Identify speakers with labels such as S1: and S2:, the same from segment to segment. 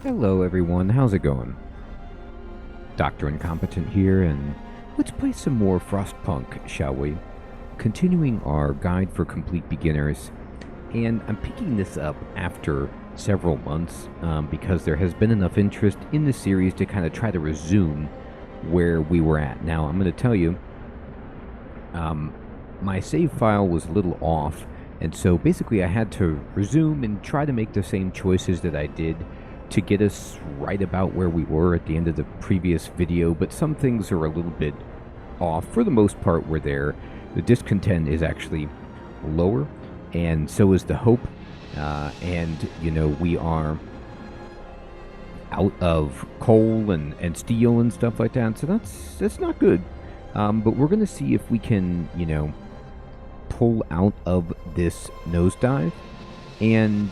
S1: Hello everyone, how's it going? Dr. Incompetent here, and let's play some more Frostpunk, shall we? Continuing our guide for complete beginners, and I'm picking this up after several months because there has been enough interest in the series to kind of try to resume where we were at. Now, I'm going to tell you, my save file was a little off, and so basically I had to resume and try to make the same choices that I did to get us right about where we were at the end of the previous video, but some things are a little bit off. For the most part, we're there. The discontent is actually lower, and so is the hope. And, you know, we are out of coal and steel and stuff like that, so that's not good. But we're going to see if we can, you know, pull out of this nosedive and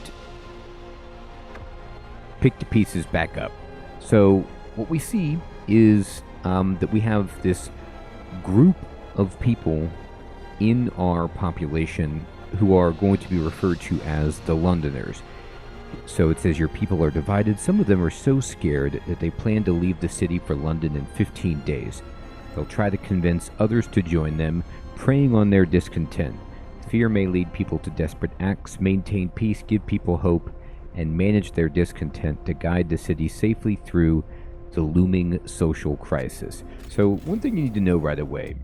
S1: pick the pieces back up. So what we see is that we have this group of people in our population who are going to be referred to as the Londoners. So it says your people are divided. Some of them are so scared that they plan to leave the city for London in 15 days. They'll try to convince others to join them, preying on their discontent. Fear may lead people to desperate acts. Maintain peace, give people hope, and manage their discontent to guide the city safely through the looming social crisis. So one thing you need to know right away,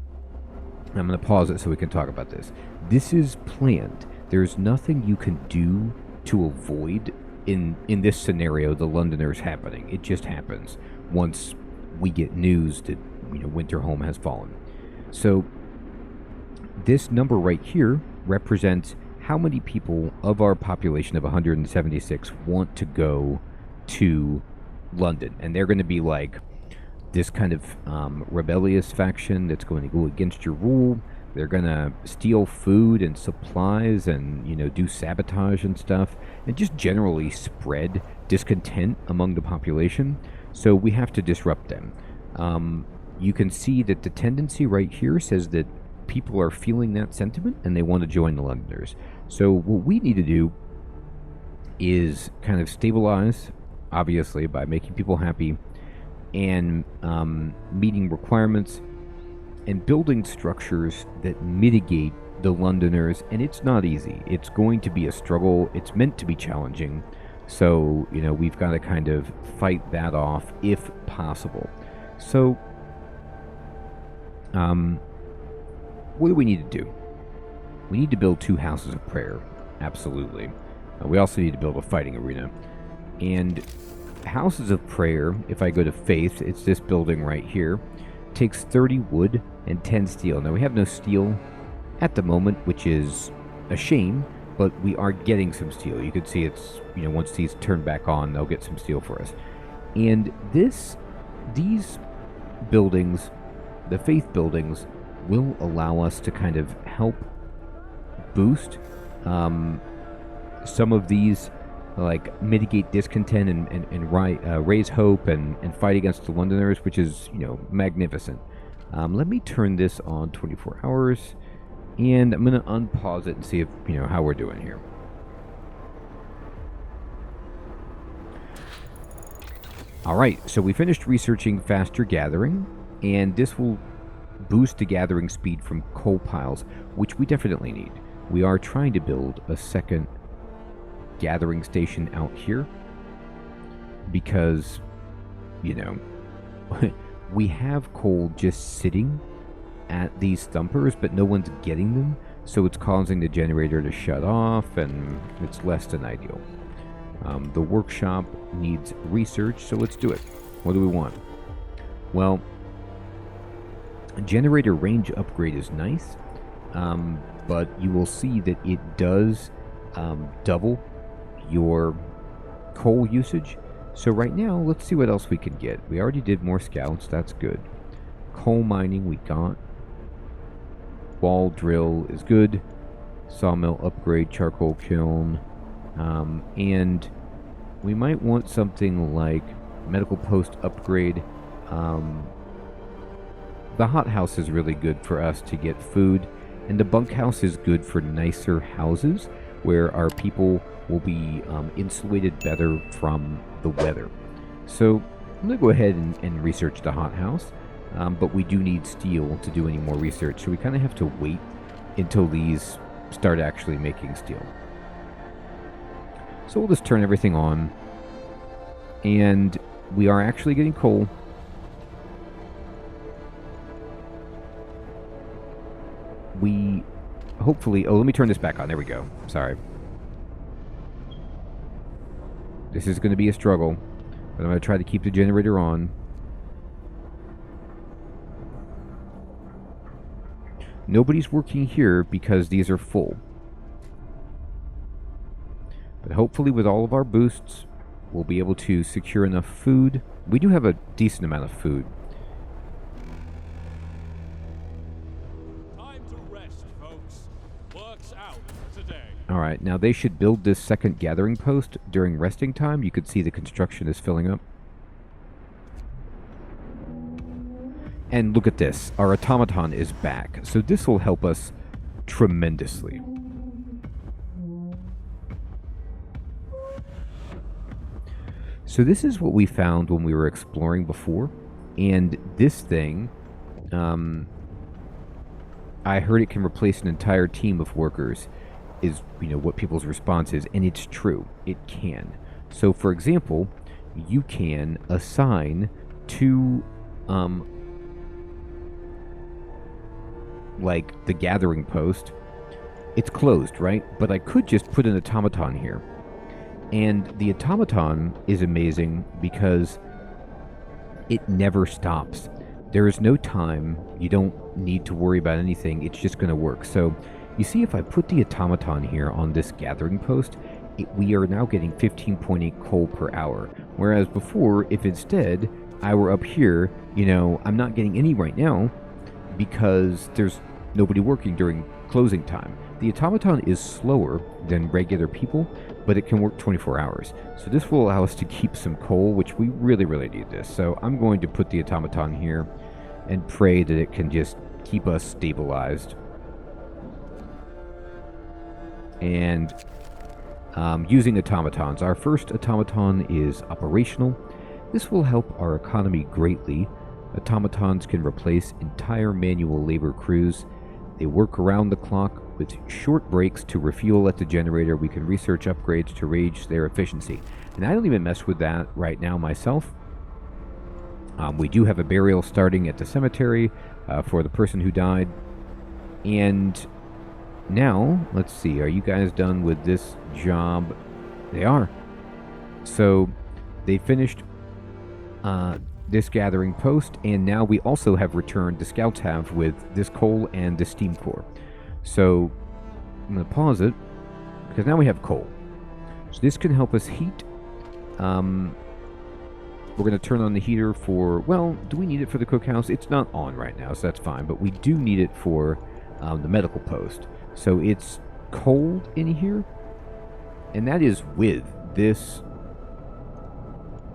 S1: I'm going to pause it so we can talk about this. This is planned. There's nothing you can do to avoid in this scenario the Londoners happening. It just happens once we get news that, you know, Winterholm has fallen. So this number right here represents how many people of our population of 176 want to go to London. And they're going to be like this kind of rebellious faction that's going to go against your rule. They're going to steal food and supplies and, you know, do sabotage and stuff, and just generally spread discontent among the population. So we have to disrupt them. You can see that the tendency right here says that people are feeling that sentiment and they want to join the Londoners. So what we need to do is kind of stabilize, obviously, by making people happy and meeting requirements and building structures that mitigate the Londoners. And it's not easy. It's going to be a struggle. It's meant to be challenging. So, you know, we've got to kind of fight that off if possible. So, what do we need to do? We need to build 2 houses of prayer. Absolutely. We also need to build a fighting arena. And houses of prayer, if I go to faith, it's this building right here, takes 30 wood and 10 steel. Now we have no steel at the moment, which is a shame, but we are getting some steel. You can see it's, you know, once these turn back on, they'll get some steel for us. And these buildings, the faith buildings, will allow us to kind of help boost some of these, like mitigate discontent and raise hope and fight against the Londoners, which is, you know, magnificent. Let me turn this on 24 hours, and I'm going to unpause it and see if, you know, how we're doing here. All right, so we finished researching faster gathering, and this will boost the gathering speed from coal piles, which we definitely need. We are trying to build a second gathering station out here because, you know, we have coal just sitting at these thumpers, but no one's getting them, so it's causing the generator to shut off, and it's less than ideal. The workshop needs research, so let's do it. What do we want? Well, a generator range upgrade is nice, but you will see that it does double your coal usage. So right now, let's see what else we can get. We already did more scouts, that's good. Coal mining we got. Wall drill is good. Sawmill upgrade, charcoal kiln. And we might want something like medical post upgrade. The hothouse is really good for us to get food, and the bunkhouse is good for nicer houses where our people will be insulated better from the weather. So I'm going to go ahead and research the hothouse, but we do need steel to do any more research, so we kind of have to wait until these start actually making steel. So we'll just turn everything on, and we are actually getting coal. We hopefully... Oh, let me turn this back on. There we go. Sorry. This is going to be a struggle, but I'm going to try to keep the generator on. Nobody's working here because these are full. But hopefully with all of our boosts, we'll be able to secure enough food. We do have a decent amount of food.
S2: Time to rest, folks. Work's out for today.
S1: Alright, now they should build this second gathering post during resting time. You could see the construction is filling up. And look at this. Our automaton is back. So this will help us tremendously. So this is what we found when we were exploring before. And this thing, I heard it can replace an entire team of workers, is, you know, what people's response is. And it's true. It can. So, for example, you can assign two, like the gathering post. It's closed, right? But I could just put an automaton here. And the automaton is amazing because it never stops. There is no time. You don't need to worry about anything. It's just going to work. So you see, if I put the automaton here on this gathering post, we are now getting 15.8 coal per hour. Whereas before, if instead I were up here, you know, I'm not getting any right now because there's nobody working during closing time. The automaton is slower than regular people, but it can work 24 hours. So this will allow us to keep some coal, which we really, really need this. So I'm going to put the automaton here and pray that it can just keep us stabilized. And using automatons. Our first automaton is operational. This will help our economy greatly. Automatons can replace entire manual labor crews. They work around the clock with short breaks to refuel at the generator. We can research upgrades to raise their efficiency. And I don't even mess with that right now myself. We do have a burial starting at the cemetery for the person who died. And now, let's see, are you guys done with this job? They are. So they finished this gathering post, and now we also have returned, the scouts have, with this coal and the steam core. So I'm going to pause it because now we have coal. So this can help us heat. We're going to turn on the heater for, well, do we need it for the cookhouse? It's not on right now, so that's fine, but we do need it for the medical post. So it's cold in here, and that is with this.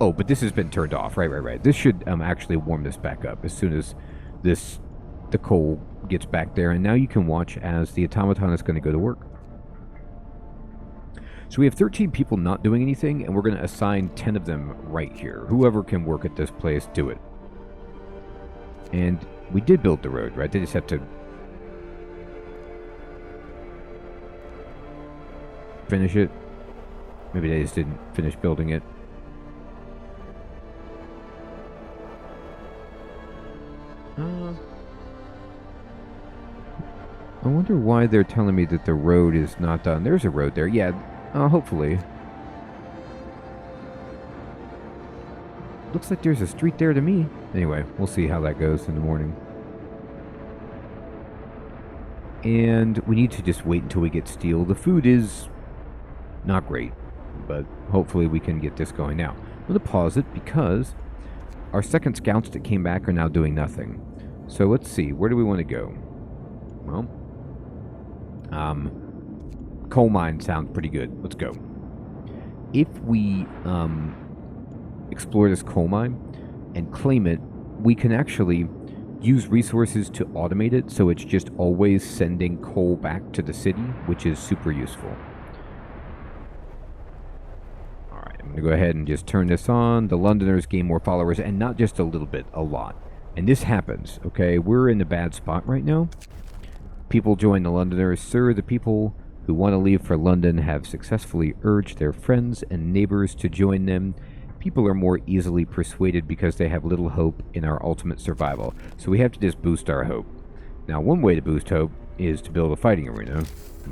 S1: Oh, but this has been turned off. Right. This should actually warm this back up as soon as the coal gets back there. And now you can watch as the automaton is going to go to work. So we have 13 people not doing anything, and we're going to assign 10 of them right here. Whoever can work at this place, do it. And we did build the road, right? They just have to finish it. Maybe they just didn't finish building it. I wonder why they're telling me that the road is not done. There's a road there. Yeah, hopefully. Looks like there's a street there to me. Anyway, we'll see how that goes in the morning. And we need to just wait until we get steel. The food is not great, but hopefully we can get this going now. I'm going to pause it because our second scouts that came back are now doing nothing. So let's see, where do we want to go? Well, coal mine sounds pretty good. Let's go. If we explore this coal mine and claim it, we can actually use resources to automate it, so it's just always sending coal back to the city, which is super useful. Alright, I'm going to go ahead and just turn this on. The Londoners gain more followers, and not just a little bit, a lot. And this happens, okay? We're in a bad spot right now. People join the Londoners. Sir, the people who want to leave for London have successfully urged their friends and neighbors to join them. People are more easily persuaded because they have little hope in our ultimate survival. So we have to just boost our hope. Now, one way to boost hope is to build a fighting arena.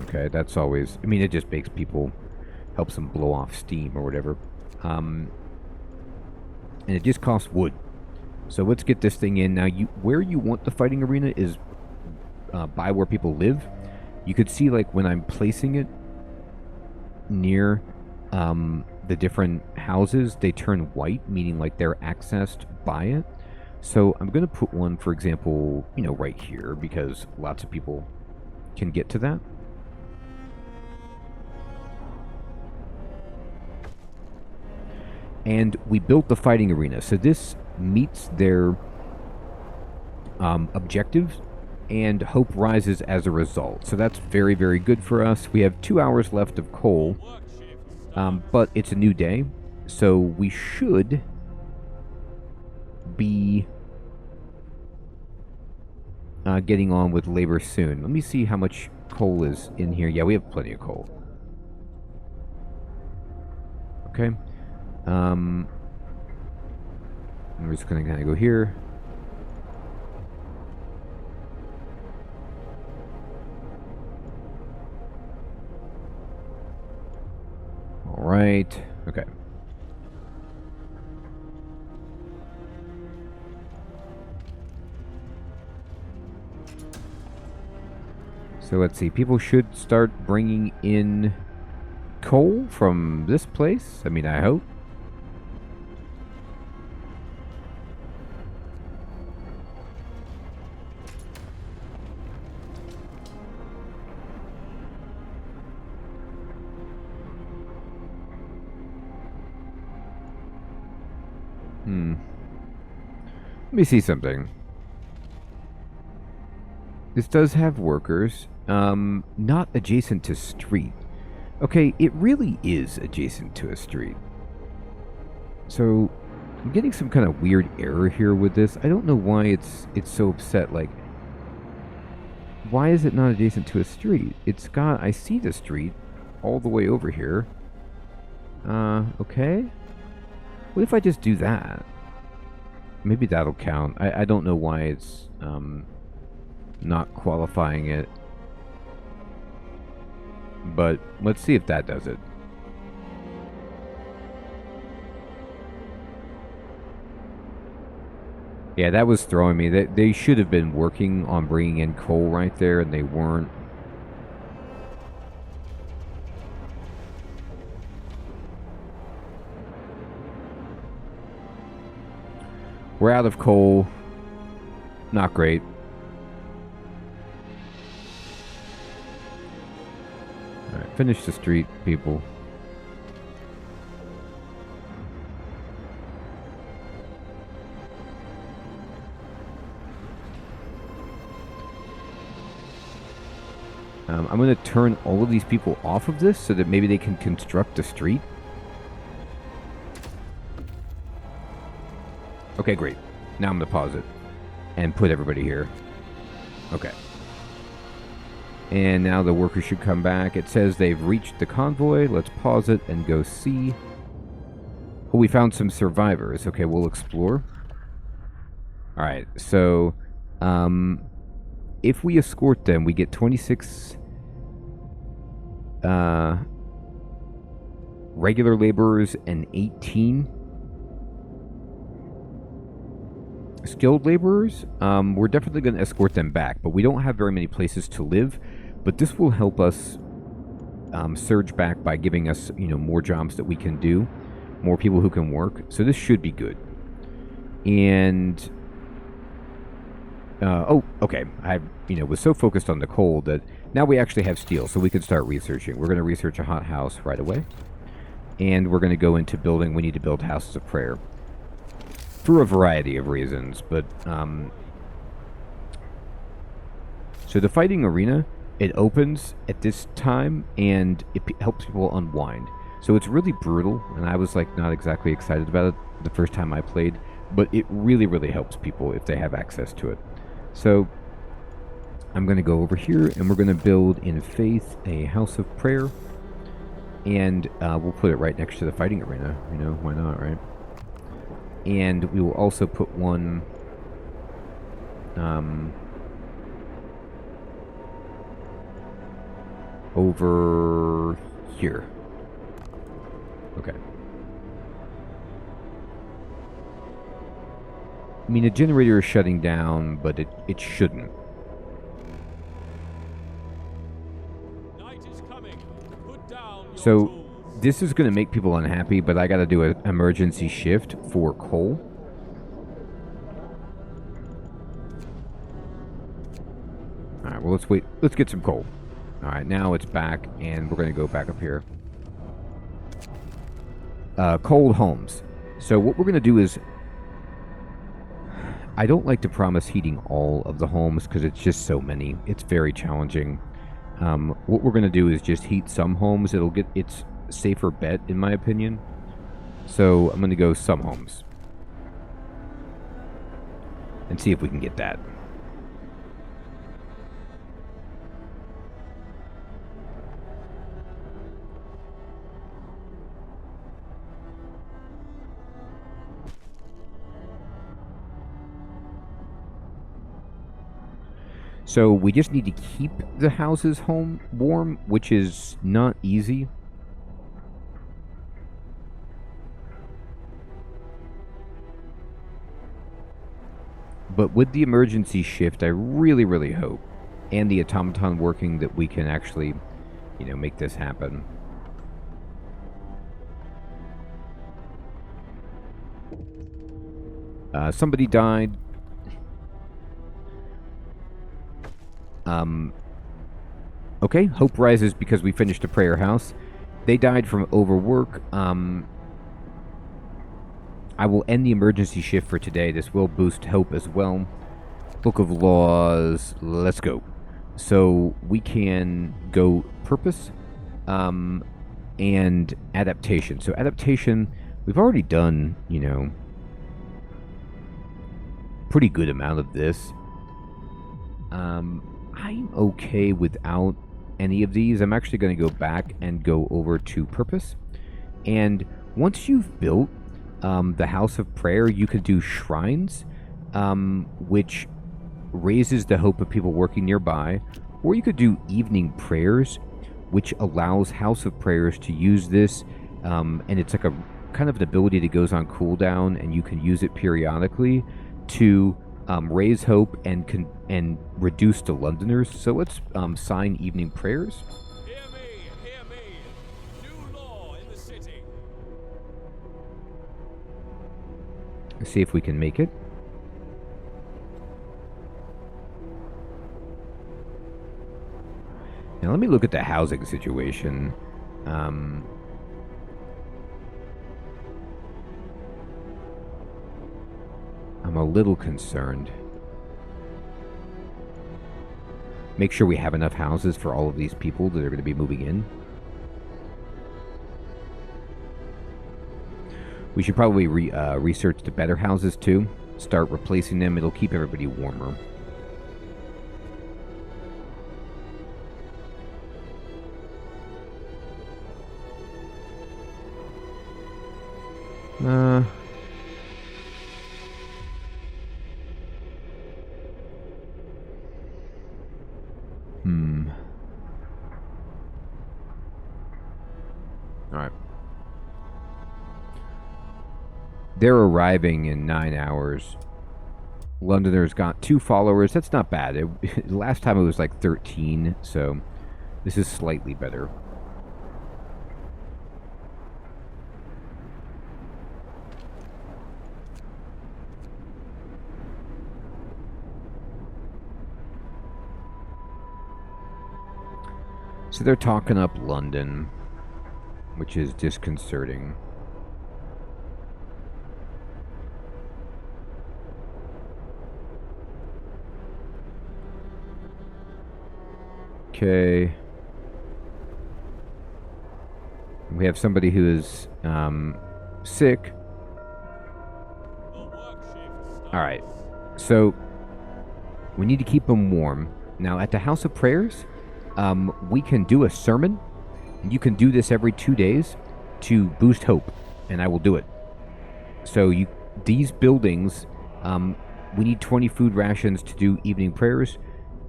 S1: Okay, that's always... I mean, it just makes people... helps them blow off steam or whatever. And it just costs wood. So let's get this thing in. Now, where you want the fighting arena is by where people live. You could see, like, when I'm placing it near the different houses, they turn white, meaning, like, they're accessed by it. So I'm going to put one, for example, you know, right here, because lots of people can get to that. And we built the fighting arena. So this meets their objectives, and hope rises as a result. So that's very, very good for us. We have 2 hours left of coal, but it's a new day. So we should be getting on with labor soon. Let me see how much coal is in here. Yeah, we have plenty of coal. Okay. We're just going to kind of go here. All right. Okay. So let's see. People should start bringing in coal from this place. I mean, I hope. Let me see something. This does have workers. Not adjacent to street. Okay, it really is adjacent to a street. So, I'm getting some kind of weird error here with this. I don't know why it's so upset. Like, why is it not adjacent to a street? It's got... I see the street all the way over here. Okay. What if I just do that? Maybe that'll count. I don't know why it's not qualifying it. But let's see if that does it. Yeah, that was throwing me. They should have been working on bringing in coal right there, and they weren't. We're out of coal. Not great. Alright, finish the street, people. I'm going to turn all of these people off of this so that maybe they can construct a street. Okay, great. Now I'm going to pause it and put everybody here. Okay. And now the workers should come back. It says they've reached the convoy. Let's pause it and go see. Oh, we found some survivors. Okay, we'll explore. Alright, so if we escort them, we get 26 regular laborers and 18 skilled laborers. We're definitely going to escort them back, but we don't have very many places to live. But this will help us surge back by giving us, you know, more jobs that we can do, more people who can work. So this should be good. And oh, okay. I, you know, was so focused on the coal that now we actually have steel, so we can start researching. We're going to research a hot house right away, and we're going to go into building. We need to build houses of prayer for a variety of reasons, but so the fighting arena, it opens at this time, and it helps people unwind. So it's really brutal, and I was like not exactly excited about it the first time I played, but it really, really helps people if they have access to it. So I'm going to go over here, and we're going to build in faith a house of prayer, and we'll put it right next to the fighting arena. You know, why not, right? And we will also put one over here. Okay. I mean, the generator is shutting down, but it shouldn't.
S2: Night is coming. Put down your
S1: So,
S2: tools.
S1: this is going to make people unhappy, but I got to do an emergency shift for coal. Alright, well, let's wait. Let's get some coal. Alright, now it's back, and we're going to go back up here. Cold homes. So what we're going to do is... I don't like to promise heating all of the homes, because it's just so many. It's very challenging. What we're going to do is just heat some homes. It's a safer bet, in my opinion. So I'm going to go some homes. And see if we can get that. So we just need to keep the houses warm, which is not easy. But with the emergency shift, I really, really hope, and the automaton working, that we can actually, you know, make this happen. Somebody died. Okay, hope rises because we finished a prayer house. They died from overwork. I will end the emergency shift for today. This will boost hope as well. Book of Laws, let's go. So we can go purpose and adaptation. So adaptation, we've already done, you know, pretty good amount of this. I'm okay without any of these. I'm actually going to go back and go over to purpose. And once you've built the house of prayer, you can do shrines, which raises the hope of people working nearby. Or you could do evening prayers, which allows house of prayers to use this. And it's like a kind of an ability that goes on cooldown, and you can use it periodically to raise hope and reduce the Londoners. So let's sign evening prayers.
S2: Hear me. New law in the city.
S1: Let's see if we can make it. Now let me look at the housing situation. I'm a little concerned. Make sure we have enough houses for all of these people that are going to be moving in. We should probably research the better houses too. Start replacing them. It'll keep everybody warmer. Alright. They're arriving in 9 hours. Londoners got 2 followers. That's not bad. Last time it was like 13, so this is slightly better. So they're talking up London, which is disconcerting. Okay. We We have somebody who is sick.
S2: The work shift starts.
S1: All right. So we need to keep them warm. Now, at the House of Prayers, we can do a sermon. And you can do this every 2 days to boost hope, and I will do it. So these buildings, we need 20 food rations to do evening prayers,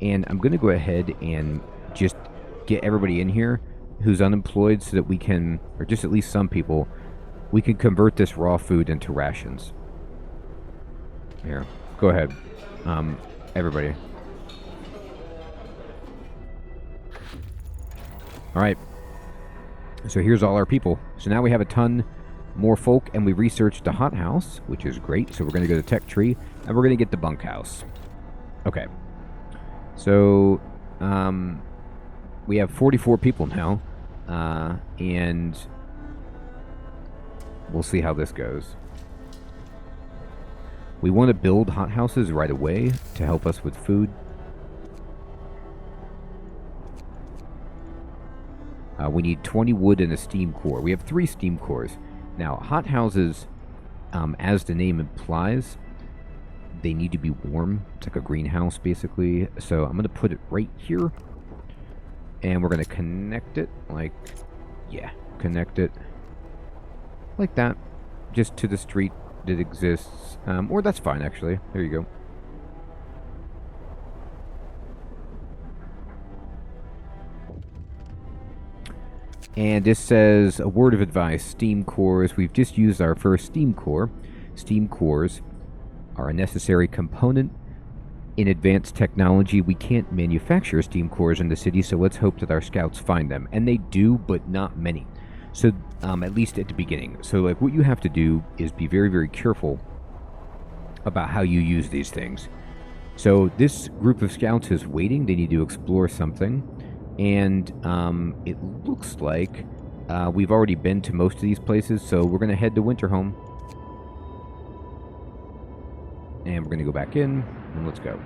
S1: and I'm going to go ahead and just get everybody in here who's unemployed so that we can, or just at least some people, we can convert this raw food into rations. Here, go ahead, everybody. All right. So here's all our people. So now we have a ton more folk, and we researched the hothouse, which is great. So we're going to go to tech tree, and we're going to get the bunkhouse. Okay. So we have 44 people now, and we'll see how this goes. We want to build hothouses right away to help us with food. We need 20 wood and a steam core. We have 3 steam cores. Now, hothouses, as the name implies, they need to be warm. It's like a greenhouse, basically. So I'm going to put it right here. And we're going to connect it like, connect it like that. Just to the street that exists. Or that's fine, actually. There you go. And this says, a word of advice, steam cores. We've just used our first steam core. Steam cores are a necessary component in advanced technology. We can't manufacture steam cores in the city, so let's hope that our scouts find them. And they do, but not many. So, at least at the beginning. So, like, what you have to do is be very, very careful about how you use these things. So, this group of scouts is waiting. They need to explore something. And it looks like we've already been to most of these places, so we're going to head to Winterhome. And we're going to go back in, and let's go.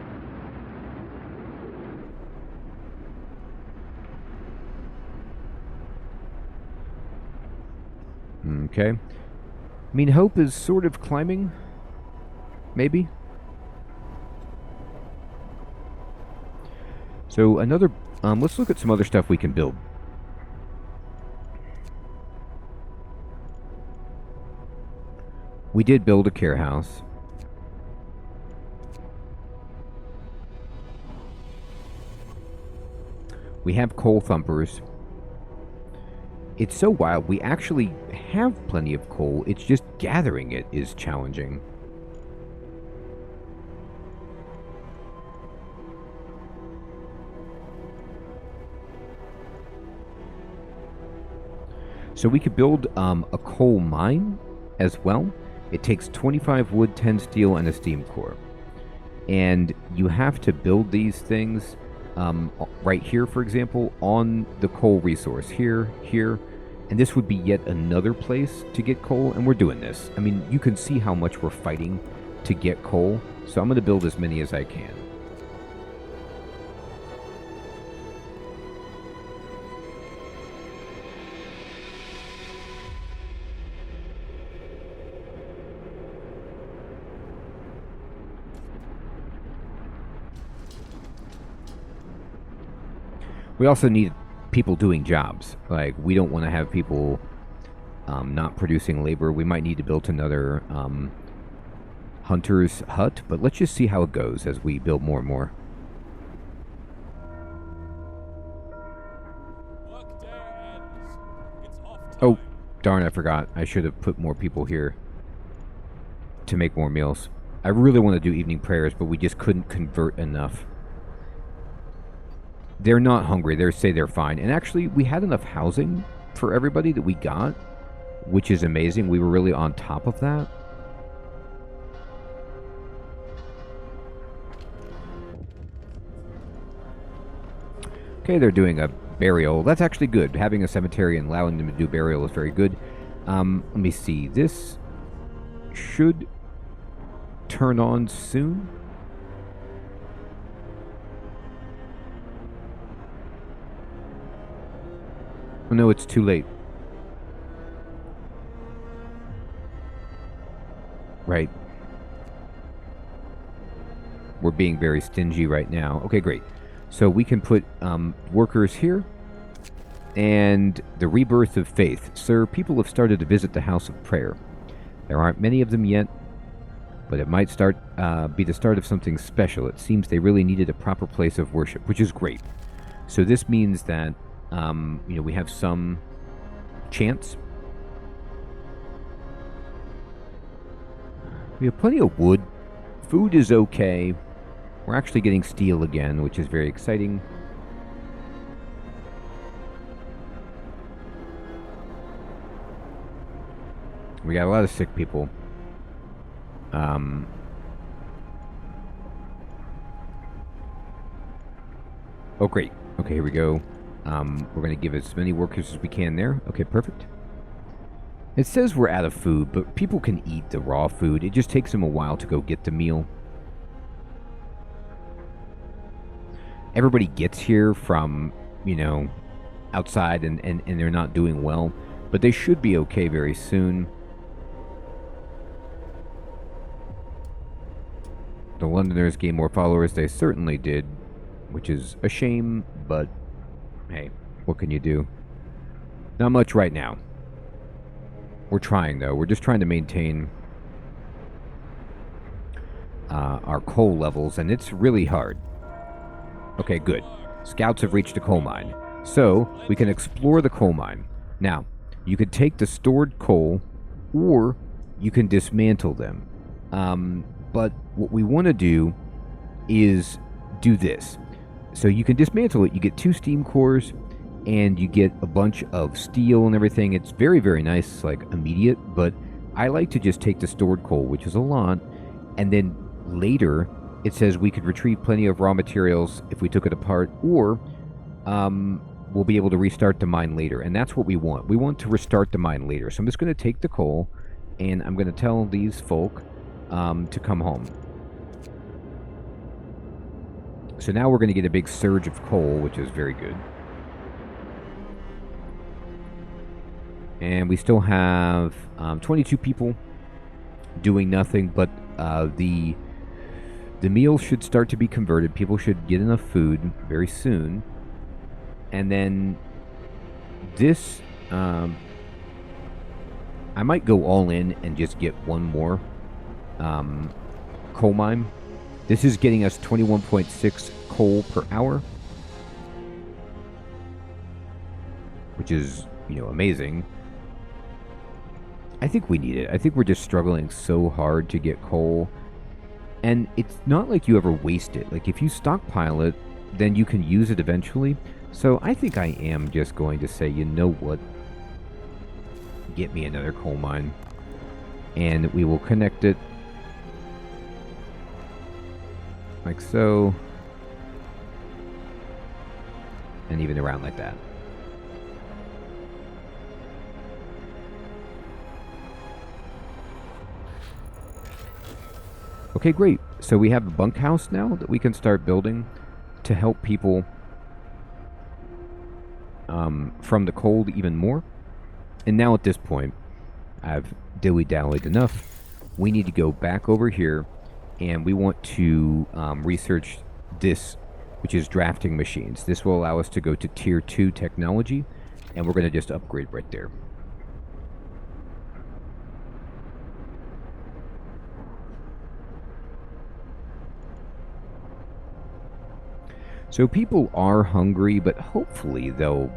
S1: Okay. I mean, hope is sort of climbing. Maybe. So another... let's look at some other stuff we can build. We did build a care house. We have coal thumpers. It's so wild. We actually have plenty of coal. It's just gathering it is challenging. So we could build a coal mine as well. It takes 25 wood, 10 steel, and a steam core. And you have to build these things right here, for example, on the coal resource. Here. And this would be yet another place to get coal, and we're doing this. I mean, you can see how much we're fighting to get coal. So I'm going to build as many as I can. We also need people doing jobs. Like, we don't want to have people not producing labor. We might need to build another hunter's hut, but let's just see how it goes as we build more and more.
S2: Work day ends. It's off time.
S1: Oh, darn, I forgot. I should have put more people here to make more meals. I really want to do evening prayers, but we just couldn't convert enough. They're not hungry. They say they're fine. And actually, we had enough housing for everybody that we got, which is amazing. We were really on top of that. Okay, they're doing a burial. That's actually good. Having a cemetery and allowing them to do burial is very good. Let me see. This should turn on soon. Oh, no, it's too late. right? We're being very stingy right now. Okay, great. So we can put workers here. And the rebirth of faith. Sir, people have started to visit the house of prayer. There aren't many of them yet, but it might be the start of something special. It seems they really needed a proper place of worship, which is great. So this means that we have some chance. We have plenty of wood. Food is okay. We're actually getting steel again, which is very exciting. We got a lot of sick people. Oh, great. Okay, here we go. We're going to give as many workers as we can there. Okay, perfect. It says we're out of food, but people can eat the raw food. It just takes them a while to go get the meal. Everybody gets here from, outside and they're not doing well. But they should be okay very soon. The Londoners gained more followers. They certainly did, which is a shame, but hey, what can you do? Not much right now. We're trying, though. We're just trying to maintain our coal levels, and it's really hard. Okay, good. Scouts have reached a coal mine. So, we can explore the coal mine. Now, you could take the stored coal, or you can dismantle them. But what we want to do is do this. So you can dismantle it. You get 2 steam cores, and you get a bunch of steel and everything. It's very, very nice, like immediate. But I like to just take the stored coal, which is a lot, and then later it says we could retrieve plenty of raw materials if we took it apart, or we'll be able to restart the mine later. And that's what we want. We want to restart the mine later. So I'm just going to take the coal, and I'm going to tell these folk to come home. So now we're going to get a big surge of coal, which is very good. And we still have 22 people doing nothing, but the meal should start to be converted. People should get enough food very soon. And then this, I might go all in and just get one more coal mine. This is getting us 21.6 coal per hour, which is, amazing. I think we need it. I think we're just struggling so hard to get coal. And it's not like you ever waste it. Like, if you stockpile it, then you can use it eventually. So I think I am just going to say, you know what? Get me another coal mine. And we will connect it like so. And even around like that. Okay, great. So we have a bunkhouse now that we can start building to help people from the cold even more. And now at this point, I've dilly-dallied enough. We need to go back over here, and we want to research this, which is drafting machines. This will allow us to go to Tier 2 technology, and we're going to just upgrade right there. So people are hungry, but hopefully they'll,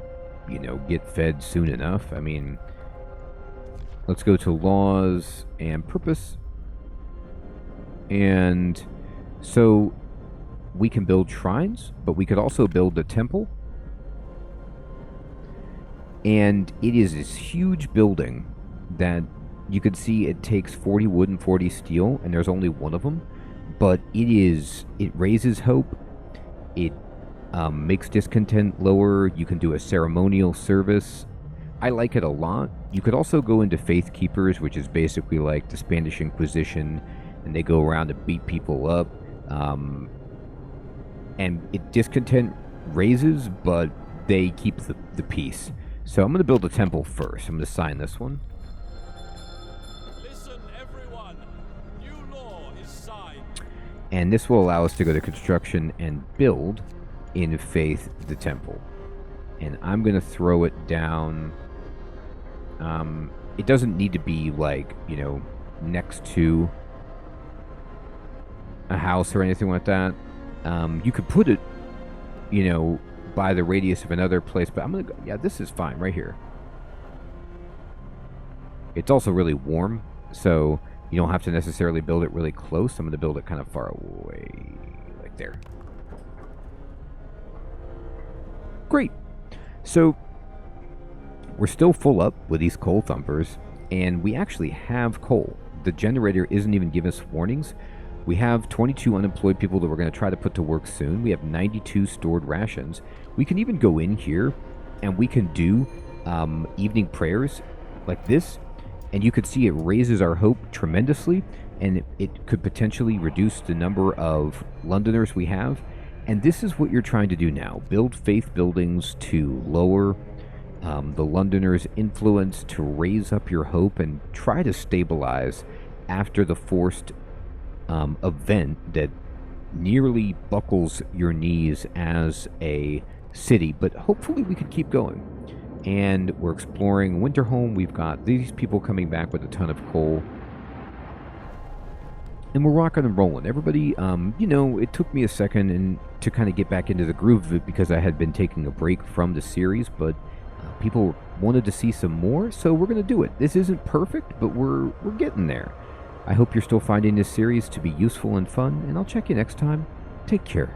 S1: get fed soon enough. I mean, let's go to laws and purpose. And so we can build shrines, but we could also build a temple. And it is this huge building that you could see it takes 40 wood and 40 steel, and there's only one of them. But it raises hope. It makes discontent lower. You can do a ceremonial service. I like it a lot. You could also go into Faith Keepers, which is basically like the Spanish Inquisition, and they go around to beat people up. And discontent raises, but they keep the peace. So I'm going to build a temple first. I'm going to sign this one.
S2: Listen, everyone. side.
S1: And this will allow us to go to construction and build in faith the temple. And I'm going to throw it down. It doesn't need to be like, you know, next to a house or anything like that. You could put it, you know, by the radius of another place, but I'm going to go, yeah, this is fine right here. It's also really warm, so you don't have to necessarily build it really close. I'm going to build it kind of far away, like there. Great. So we're still full up with these coal thumpers, and we actually have coal. The generator isn't even giving us warnings. We have 22 unemployed people that we're going to try to put to work soon. We have 92 stored rations. We can even go in here, and we can do evening prayers like this, and you could see it raises our hope tremendously, and it could potentially reduce the number of Londoners we have. And this is what you're trying to do now. Build faith buildings to lower the Londoners' influence, to raise up your hope, and try to stabilize after the forced event that nearly buckles your knees as a city. But hopefully we could keep going. And we're exploring Winterholm. We've got these people coming back with a ton of coal. And we're rocking and rolling. Everybody, you know, it took me a second to kind of get back into the groove of it because I had been taking a break from the series, but people wanted to see some more, so we're going to do it. This isn't perfect, but we're getting there. I hope you're still finding this series to be useful and fun, and I'll check you next time. Take care.